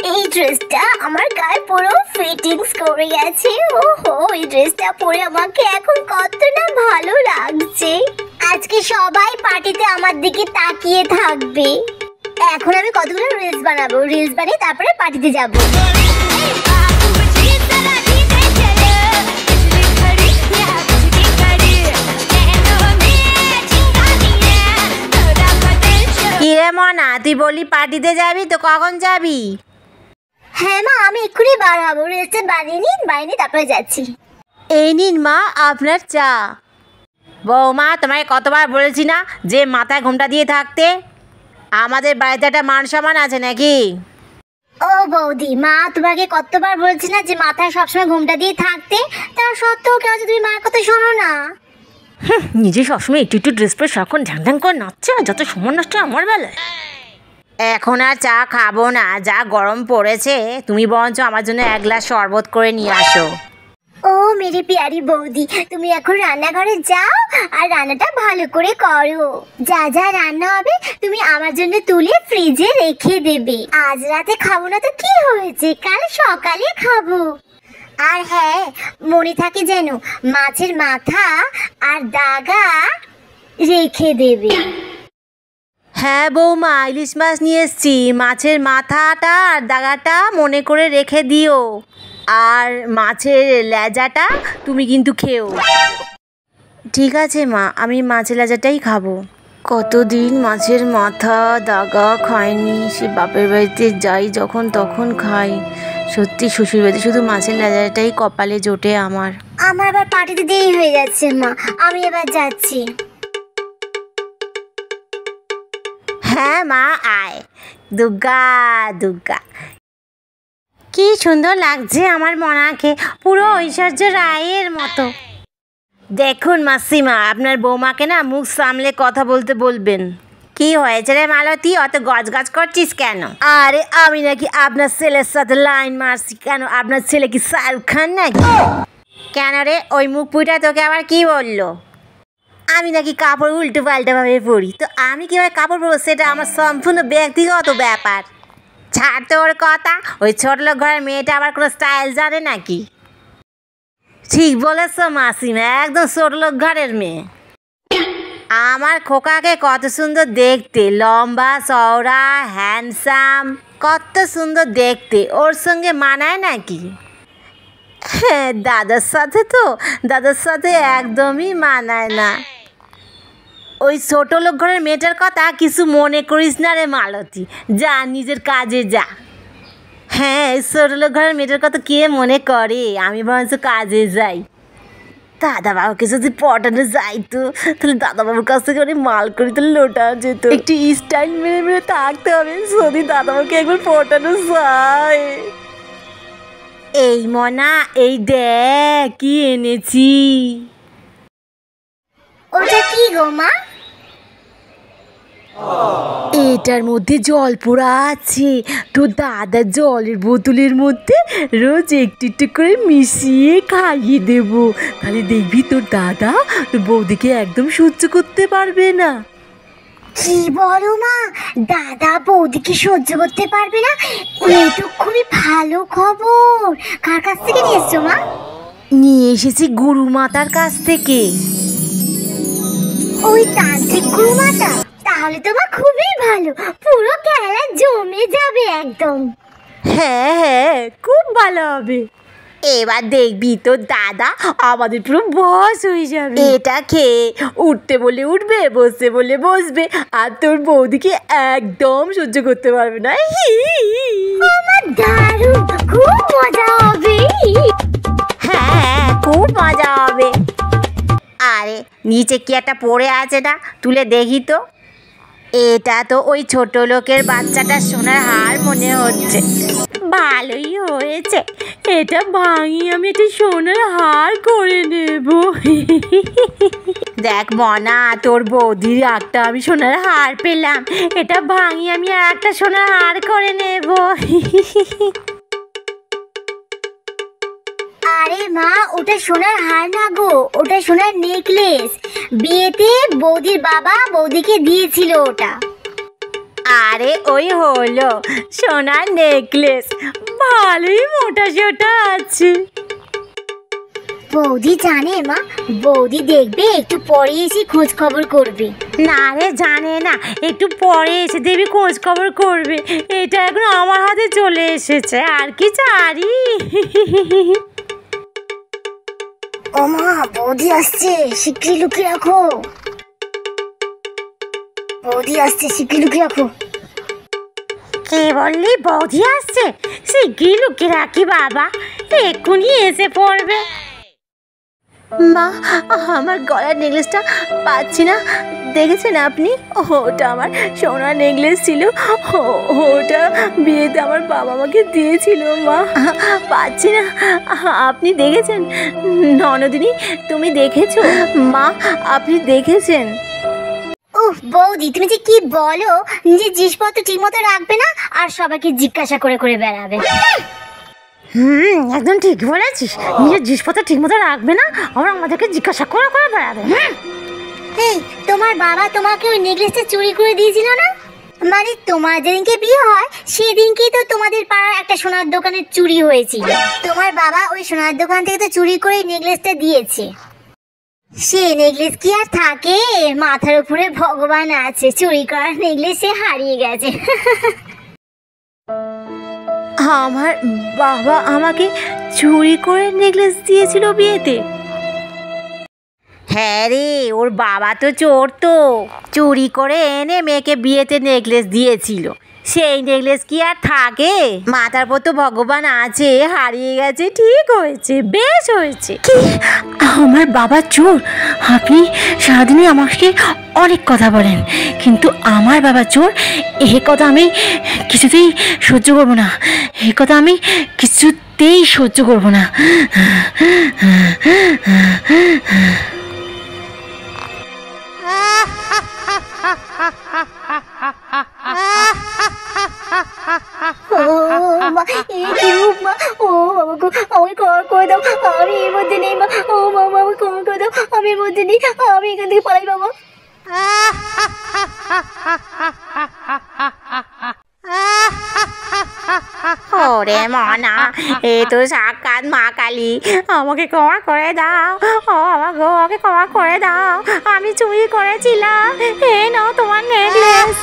এই ড্রেসটা আমার গায়ে পুরো ফিটিংস করে গেছে। ওহো, এই ড্রেসটা পরে আমাকে এখন কত না ভালো লাগছে। আজকে সবাই পার্টিতে আমার দিকে তাকিয়ে থাকবে। এখন আমি কতগুলো রিলস বানাবো, রিলস বানিয়ে তারপরে পার্টিতে যাব। কিরে মনা, তুই বলি পার্টিতে যাবি তো কখন যাবি? হ্যাঁ মা, আমি এক্ষুনি বার হবো, রিলসটা বানিয়ে তারপরে যাচ্ছি। এই নিন মা আপনার চা। বৌমা, তোমায় কতবার বলেছি না যে মাথায় ঘোমটা দিয়ে থাকতে? আমাদের বাড়িতে একটা মান সম্মান আছে নাকি? ও বৌদি, মা তোমাকে কতবার বলছি না যে মাথায় সবসময় ঘোমটা দিয়ে থাকতে? তার সত্ত্বেও কেন তুমি মায়ের কথা শোনো না? নিজে সবসময় একটু একটু ড্রেস পরে সারাক্ষণ ঢ্যাং ঢ্যাং করে নাচছে, যত সময় নষ্ট আমার বেলায়। এখন আর চা খাবো না, যা গরম পড়েছে। তুমি বরঞ্চ আমার জন্য এক গ্লাস শরবত করে নিয়ে আসো। ও মেরি পিয়ারি বৌদি, তুমি এখন রান্নাঘরে যাও আর রান্নাটা ভালো করে করো। যা যা রান্না হবে তুমি আমার জন্য তুলে ফ্রিজে রেখে দেবে। আজ রাতে খাবো না তো কি হয়েছে, কাল সকালে খাবো। আর হ্যাঁ, মনে থাকে যেন মাছের মাথা আর দাগা রেখে দেবে। হ্যাঁ বৌমা, ইলিশ মাছ নিয়ে এসছি। মাছের মাথাটা আর দাগাটা মনে করে রেখে দিও, আর মাছের লেজাটা তুমি কিন্তু খেও। ঠিক আছে মা, আমি মাছের লেজাটাই খাবো। কতদিন মাছের মাথা দাগা খাইনি। সে বাপের বাড়িতে যাই যখন তখন খাই। সত্যি শ্বশুর বাড়িতে শুধু মাছের লেজাটাই কপালে জোটে আমার। আমার আবার পার্টিতে দেরি হয়ে যাচ্ছে মা, আমি এবার যাচ্ছি। হ্যাঁ মা, আয়। দুর্গা দুর্গা, কি সুন্দর লাগছে আমার মনাকে, পুরো ঐশ্বর্য রায়ের মতো। দেখুন মাসিমা, আপনার বৌমাকে না মুখ সামলে কথা বলতে বলবেন। কি হয়েছে রে মালতী, অত গজগজ করছিস কেন? আরে আমি নাকি আপনার ছেলের সাথে লাইন মারছি কেন? আপনার ছেলে কি শাহরুখ খান নাকি? কেন রে, ওই মুখ পুইটা তোকে আবার কি বললো? আমি নাকি কাপড় উল্টো পাল্টাভাবে পরি, তো আমি কীভাবে কাপড় পরবো সেটা আমার সম্পূর্ণ ব্যক্তিগত ব্যাপার। ছাড় তোর কথা, ওই ছোট লোক ঘরের মেয়েটা আবার কোনো স্টাইল জানে নাকি? ঠিক বলেছ মাসিমা, একদম ছোট লোক ঘরের মেয়ে। আমার খোকাকে কত সুন্দর দেখতে, লম্বা চওড়া হ্যান্ডসাম, কত সুন্দর দেখতে। ওর সঙ্গে মানায় নাকি? হ্যাঁ, দাদার সাথে একদমই মানায় না। ওই ছোট লোক ঘরের মেয়েটার কথা কিছু মনে করিস না রে মালতী, যা নিজের কাজে যা। হ্যাঁ, ছোট লোক ঘরের মেয়েটার কথা কে মনে করে? আমি বরঞ্চ কাজে যাই। দাদাবাবুকে যদি পটানো যাইতো তাহলে দাদাবাবুর কাছ থেকে অনেক মাল করে তাহলে লোটা যেত। একটু স্টাইল মেরে মেরে থাকতে হবে যদি দাদাবাবুকে একবার পটানো যায়। এই মনা, এই দেখ কি এনেছি। ওটা কি গো মা? এটার মধ্যে জল পোড়া আছে। তো দাদা জলের বোতলের মধ্যে রোজ একটু একটু করে মিশিয়ে খাইয়ে দেব। তাহলে দেখবি তোর দাদা তোর বৌদিকে একদম সহ্য করতে পারবে না। কি বলো মা, দাদা বৌদিকে সহ্য করতে পারবে না? এই তো খুবই ভালো খবর। কার কাছ থেকে নিয়ে এসছো মা? নিয়ে এসেছি গুরু মাতার কাছ থেকে। ওই তান্ত্রিক গুরু মাতা? তাহলে তো মা খুবই ভালো, পুরো খেলা জমে যাবে একদম। হ্যাঁ হ্যাঁ, খুব ভালো হবে। এবার দেখবি তোর দাদা আমাদের পুরো বস হয়ে যাবে। এটা খেয়ে উঠতে বলে উঠবে, বসতে বলে বসবে, আর তোর বৌদিকে একদম সহ্য করতে পারবে না। আমার দারুণ, খুব মজা হবে। হ্যাঁ, খুব মজা হবে। আরে নিচে কি একটা পড়ে আছে না, তুলে দেখি তো। এটা তো ওই ছোট লোকের বাচ্চাটার সোনার হার মনে হচ্ছে। ভালোই হয়েছে, এটা ভাঙি আমি একটা সোনার হার করে নেব। দেখ মনা, তোর বৌদির একটা আমি সোনার হার পেলাম, এটা ভাঙি আমি আর একটা সোনার হার করে নেব। আরে মা, ওটা সোনার হার না গো, ওটা সোনার নেকলেস। বিয়েতে বৌদির বাবা বৌদিকে দিয়েছিল ওটা। আরে ওই হলো সোনার নেকলেস, ভালোই মোটা সোটা আছে। বৌদি জানে মা, বৌদি দেখবে একটু পরে এসে খোঁজ খবর করবে। না রে, জানে না, একটু পরে এসে দেবী খোঁজ খবর করবে। এটা এখন আমার হাতে চলে এসেছে, আর কি চারি। ও মা, বৌদি আসছে, শিগগিরই লুকিয়ে রাখো। বৌদি আসছে, শিগগিরই লুকিয়ে রাখো। কে বললি বৌদি আসছে? শিগগিরই লুকিয়ে রাখি বাবা, এক্ষুনি এসে পড়বে। মা, আমার গলার নেকলেসটা পাচ্ছি না, দেখেছেন আপনি? ওটা আমার সোনার নেকলেস ছিল, ওটা বিয়েতে আমার বাবা আমাকে দিয়েছিল মা, পাচ্ছি না। আপনি দেখেছেন ননদিনী? তুমি দেখেছো মা? আপনি দেখেছেন? উফ বৌদি, তুমি যে কি বলো, নিজের জিনিসপত্র ঠিক মতো রাখবে না আর সবাইকে জিজ্ঞাসা করে করে বেড়াবে। একদম ঠিক বলেছিস, নিজের জিনিসপত্র ঠিক মতো রাখবে না, আবার আমাদেরকে জিজ্ঞাসা করে করে বেড়াবে। এই, তোমার বাবা তোমাকে ওই নেকলেসটা চুরি করে দিয়েছিল না? মানে তোমার যেদিনকে বিয়ে হয় সেদিনকেই তো তোমাদের পাড়ার একটা সোনার দোকানে চুরি হয়েছিল। তোমার বাবা ওই সোনার দোকান থেকে তো চুরি করে নেকলেসটা দিয়েছে। সে নেকলেস কি আর থাকে? মাথার উপরে ভগবান আছে, চুরি করার নেকলেস সে হারিয়ে গেছে। আমার বাবা আমাকে চুরি করে নেকলেস দিয়েছিল বিয়েতে? হ্যাঁ রে, ওর বাবা তো চোর, তো চুরি করে এনে মেয়েকে বিয়েতে নেকলেস দিয়েছিল। সেই নেকলেস কি আর থাকে? মাথার পর তো ভগবান আছে, হারিয়ে গেছে। ঠিক হয়েছে, বেশ হয়েছে। কি, আমার বাবা চোর? আপনি সারাদিনই আমাকে অনেক কথা বলেন, কিন্তু আমার বাবা চোর এ কথা আমি কিছুতেই সহ্য করবো না, এ কথা আমি কিছুতেই সহ্য করবো না। ও মা, এই কি রূপ মা! ও বাবা গো, আমাকে ক্ষমা করে দাও, আমি এর মধ্যে নেই মা। ও মা, আমাকে ক্ষমা করে দাও, আমি এর মধ্যে নেই, আমি এখান থেকে পালাই বাবা। ওরে মনা, এ তো সাক্ষাৎ মা কালী, আমাকে ক্ষমা করে দাও। ও আমাকে ক্ষমা করে দাও, আমি চুরি করেছিলাম। এ নাও তোমার নেকলেস।